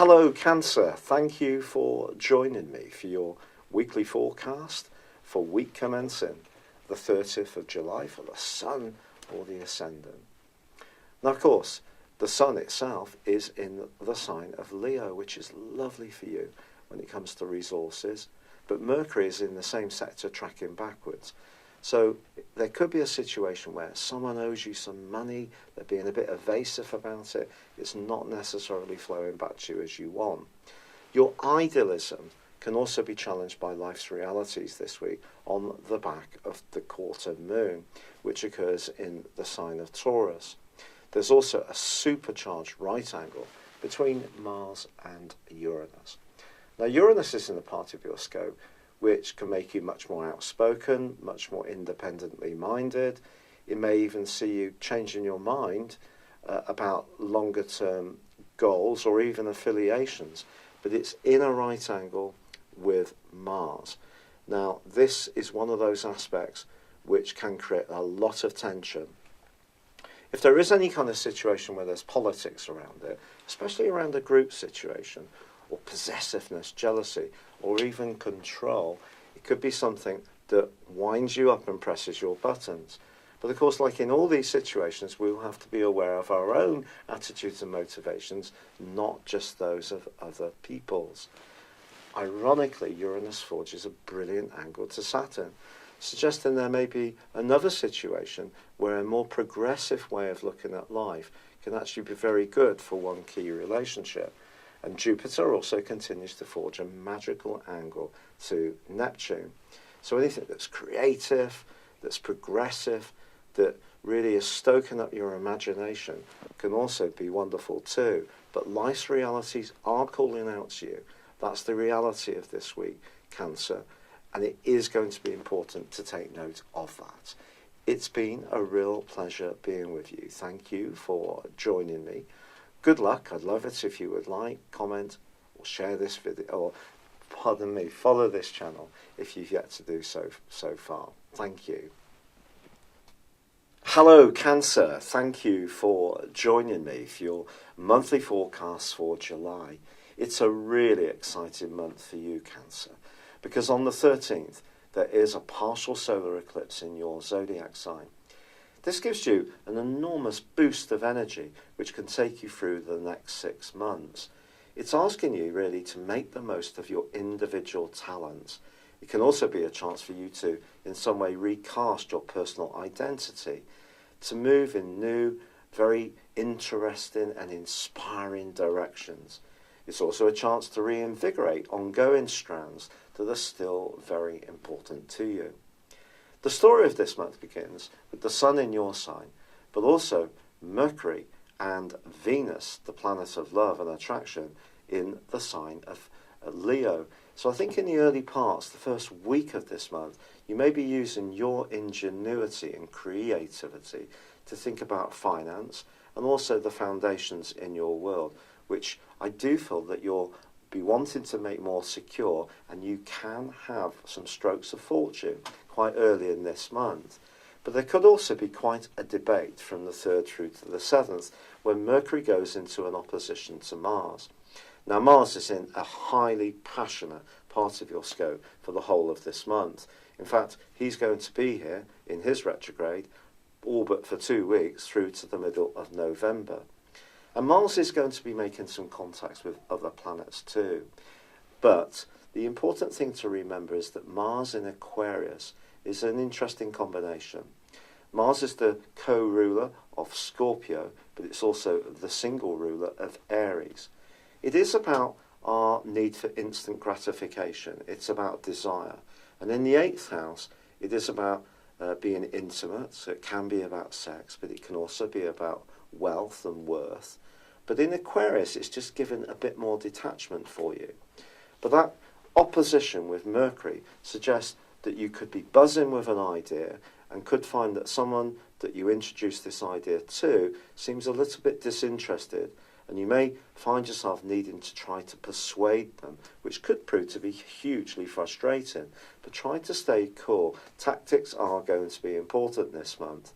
Hello Cancer, thank you for joining me for your weekly forecast for week commencing the 30th of July for the Sun or the Ascendant. Now of course, the Sun itself is in the sign of Leo, which is lovely for you when it comes to resources, but Mercury is in the same sector tracking backwards. So there could be a situation where someone owes you some money, they're being a bit evasive about it, it's not necessarily flowing back to you as you want. Your idealism can also be challenged by life's realities this week on the back of the quarter moon, which occurs in the sign of Taurus. There's also a supercharged right angle between Mars and Uranus. Now Uranus is in the part of your scope which can make you much more outspoken, much more independently minded. It may even see you changing your mind about longer term goals or even affiliations, but it's in a right angle with Mars. Now this is one of those aspects which can create a lot of tension. If there is any kind of situation where there's politics around it, especially around a group situation, or possessiveness, jealousy, or even control, it could be something that winds you up and presses your buttons. But of course, like in all these situations, we will have to be aware of our own attitudes and motivations, not just those of other people's. Ironically, Uranus forges a brilliant angle to Saturn, suggesting there may be another situation where a more progressive way of looking at life can actually be very good for one key relationship. And Jupiter also continues to forge a magical angle to Neptune. So anything that's creative, that's progressive, that really is stoking up your imagination can also be wonderful too. But life's realities are calling out to you. That's the reality of this week, Cancer. And it is going to be important to take note of that. It's been a real pleasure being with you. Thank you for joining me. Good luck. I'd love it if you would like, comment, or share this video, or follow this channel if you've yet to do so far. Thank you. Hello Cancer, thank you for joining me for your monthly forecast for July. It's a really exciting month for you, Cancer, because on the 13th there is a partial solar eclipse in your zodiac sign. This gives you an enormous boost of energy which can take you through the next 6 months. It's asking you really to make the most of your individual talents. It can also be a chance for you to in some way recast your personal identity, to move in new, very interesting and inspiring directions. It's also a chance to reinvigorate ongoing strands that are still very important to you. The story of this month begins with the Sun in your sign, but also Mercury and Venus, the planet of love and attraction, in the sign of Leo. So I think in the early parts, the first week of this month, you may be using your ingenuity and creativity to think about finance and also the foundations in your world, which I do feel that you'll be wanting to make more secure, and you can have some strokes of fortune quite early in this month. But there could also be quite a debate from the 3rd through to the 7th when Mercury goes into an opposition to Mars. Now Mars is in a highly passionate part of your scope for the whole of this month. In fact, he's going to be here in his retrograde all but for 2 weeks through to the middle of November. And Mars is going to be making some contacts with other planets too. But the important thing to remember is that Mars in Aquarius is an interesting combination. Mars is the co-ruler of Scorpio, but it's also the single ruler of Aries. It is about our need for instant gratification. It's about desire. And in the 8th house, it is about being intimate. So it can be about sex, but it can also be about wealth and worth. But in Aquarius, it's just given a bit more detachment for you. But that opposition with Mercury suggests that you could be buzzing with an idea and could find that someone that you introduce this idea to seems a little bit disinterested, and you may find yourself needing to try to persuade them, which could prove to be hugely frustrating. But try to stay cool. Tactics are going to be important this month,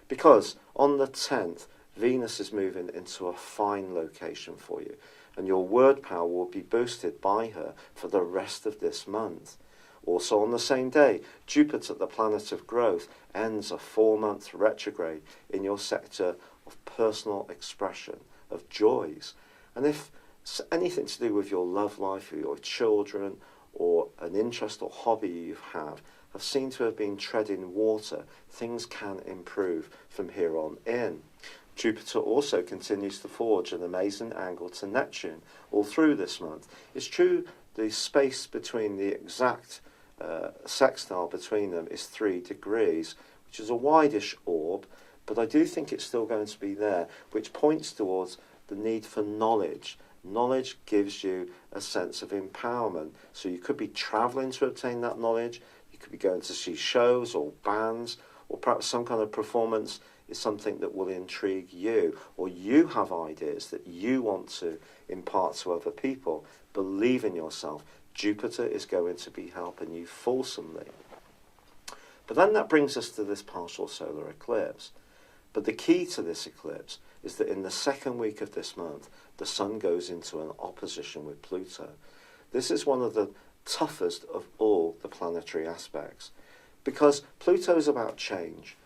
because on the 10th, Venus is moving into a fine location for you. and your word power will be boosted by her for the rest of this month. Also on the same day, Jupiter, the planet of growth, ends a 4-month retrograde in your sector of personal expression, of joys. And if it's anything to do with your love life or your children or an interest or hobby you have seemed to have been treading water, things can improve from here on in. Jupiter also continues to forge an amazing angle to Neptune all through this month. It's true the space between the exact sextile between them is 3 degrees, which is a wideish orb, but I do think it's still going to be there, which points towards the need for knowledge. Knowledge gives you a sense of empowerment. So you could be travelling to obtain that knowledge, you could be going to see shows or bands, or perhaps some kind of performance is something that will intrigue you, or you have ideas that you want to impart to other people. Believe in yourself. Jupiter is going to be helping you fulsomely. But then that brings us to this partial solar eclipse. But the key to this eclipse is that in the second week of this month, the Sun goes into an opposition with Pluto. This is one of the toughest of all the planetary aspects, because Pluto is about change,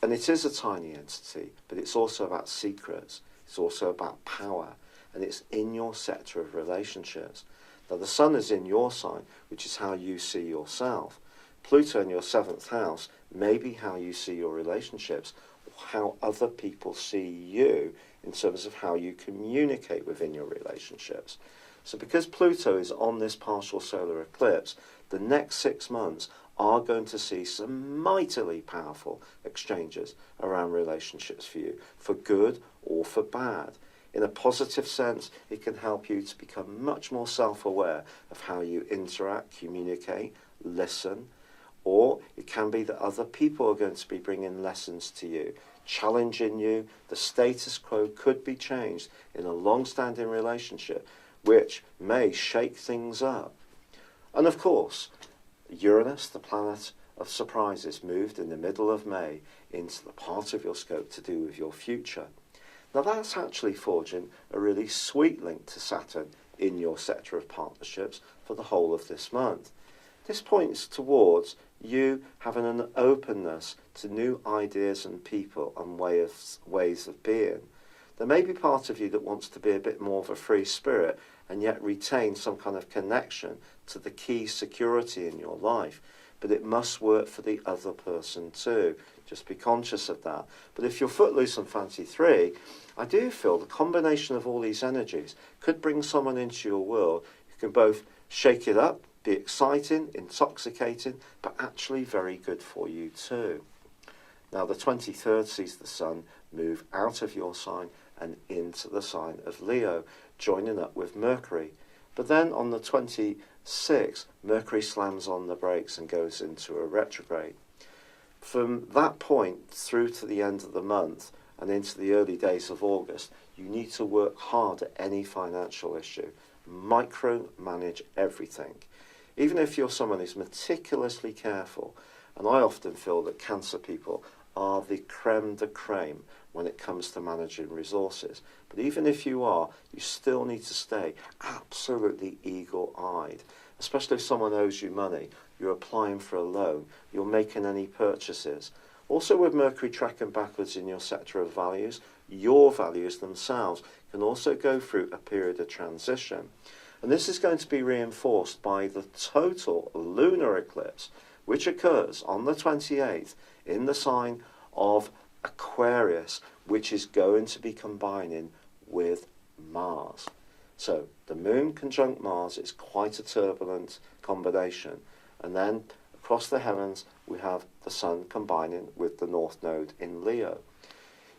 and it is a tiny entity, but it's also about secrets, it's also about power, and it's in your sector of relationships. Now the Sun is in your sign, which is how you see yourself. Pluto in your 7th house may be how you see your relationships, or how other people see you in terms of how you communicate within your relationships. So because Pluto is on this partial solar eclipse, the next 6 months are going to see some mightily powerful exchanges around relationships for you, for good or for bad. In a positive sense, it can help you to become much more self-aware of how you interact, communicate, listen, or it can be that other people are going to be bringing lessons to you, challenging you. The status quo could be changed in a long-standing relationship, which may shake things up. And of course, Uranus, the planet of surprises, moved in the middle of May into the part of your scope to do with your future. Now that's actually forging a really sweet link to Saturn in your sector of partnerships for the whole of this month. This points towards you having an openness to new ideas and people and ways of being. There may be part of you that wants to be a bit more of a free spirit and yet retain some kind of connection to the key security in your life, but it must work for the other person too. Just be conscious of that. But if you're footloose and fancy free, I do feel the combination of all these energies could bring someone into your world who can both shake it up, be exciting, intoxicating, but actually very good for you too. Now the 23rd sees the Sun move out of your sign and into the sign of Leo, joining up with Mercury. But then on the 26th, Mercury slams on the brakes and goes into a retrograde. From that point through to the end of the month and into the early days of August, you need to work hard at any financial issue. Micromanage everything. Even if you're someone who's meticulously careful, and I often feel that Cancer people are the creme de creme when it comes to managing resources. But even if you are, you still need to stay absolutely eagle-eyed, especially if someone owes you money, you're applying for a loan, you're making any purchases. Also with Mercury tracking backwards in your sector of values, your values themselves can also go through a period of transition. And this is going to be reinforced by the total lunar eclipse, which occurs on the 28th in the sign of Aquarius, which is going to be combining with Mars. So the Moon conjunct Mars is quite a turbulent combination. And then across the heavens we have the Sun combining with the North Node in Leo.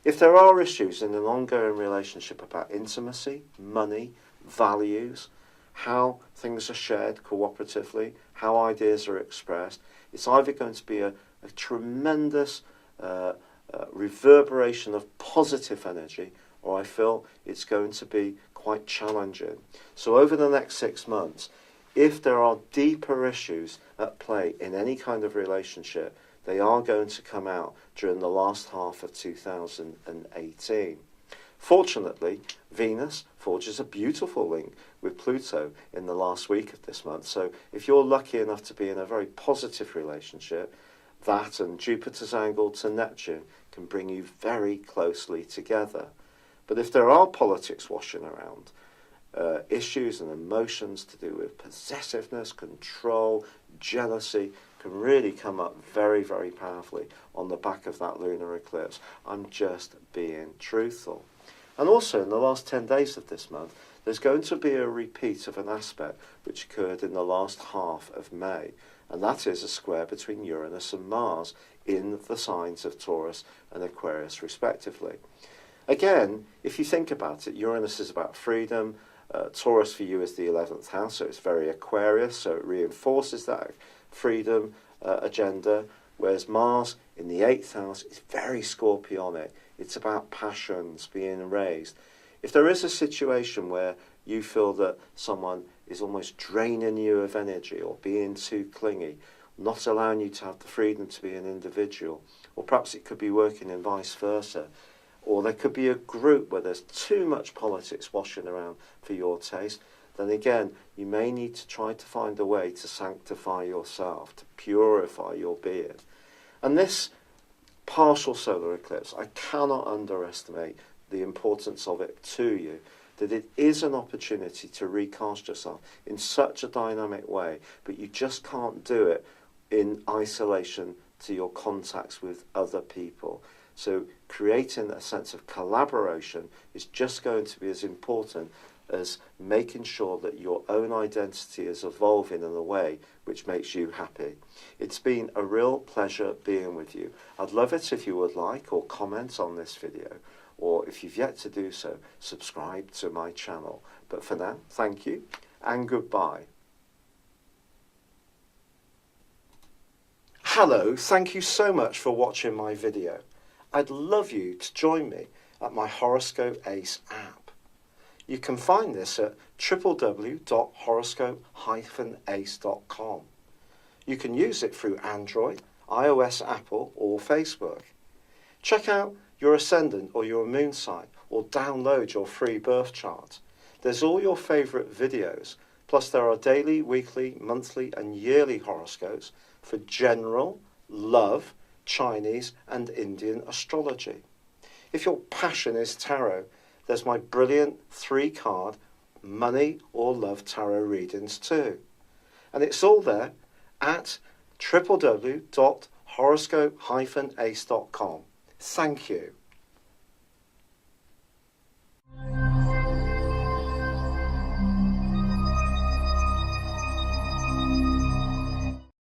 If there are issues in an ongoing relationship about intimacy, money, values, how things are shared cooperatively, how ideas are expressed, it's either going to be a tremendous reverberation of positive energy, or I feel it's going to be quite challenging. So over the next 6 months, if there are deeper issues at play in any kind of relationship, they are going to come out during the last half of 2018. Fortunately, Venus forges a beautiful link with Pluto in the last week of this month. So if you're lucky enough to be in a very positive relationship, that and Jupiter's angle to Neptune can bring you very closely together. But if there are politics washing around, issues and emotions to do with possessiveness, control, jealousy can really come up very, very powerfully on the back of that lunar eclipse. I'm just being truthful. And also in the last 10 days of this month, there's going to be a repeat of an aspect which occurred in the last half of May, and that is a square between Uranus and Mars in the signs of Taurus and Aquarius respectively. Again, if you think about it, Uranus is about freedom, Taurus for you is the 11th house, so it's very Aquarius, so it reinforces that freedom agenda, whereas Mars in the 8th house is very Scorpionic. It's about passions being raised. If there is a situation where you feel that someone is almost draining you of energy or being too clingy, not allowing you to have the freedom to be an individual, or perhaps it could be working in vice versa, or there could be a group where there's too much politics washing around for your taste, then again, you may need to try to find a way to sanctify yourself, to purify your being. And this partial solar eclipse, I cannot underestimate the importance of it to you, that it is an opportunity to recast yourself in such a dynamic way, but you just can't do it in isolation to your contacts with other people. So creating a sense of collaboration is just going to be as important as making sure that your own identity is evolving in a way which makes you happy. It's been a real pleasure being with you. I'd love it if you would like or comment on this video, or if you've yet to do so, subscribe to my channel. But for now, thank you and goodbye. Hello, thank you so much for watching my video. I'd love you to join me at my Horoscope Ace app. You can find this at www.horoscope-ace.com. You can use it through Android, iOS, Apple or Facebook. Check out your ascendant or your moon sign or download your free birth chart. There's all your favourite videos, plus there are daily, weekly, monthly and yearly horoscopes for general, love, Chinese and Indian astrology. If your passion is tarot, there's my brilliant 3-card money or love tarot readings too. And it's all there at www.horoscope-ace.com. Thank you.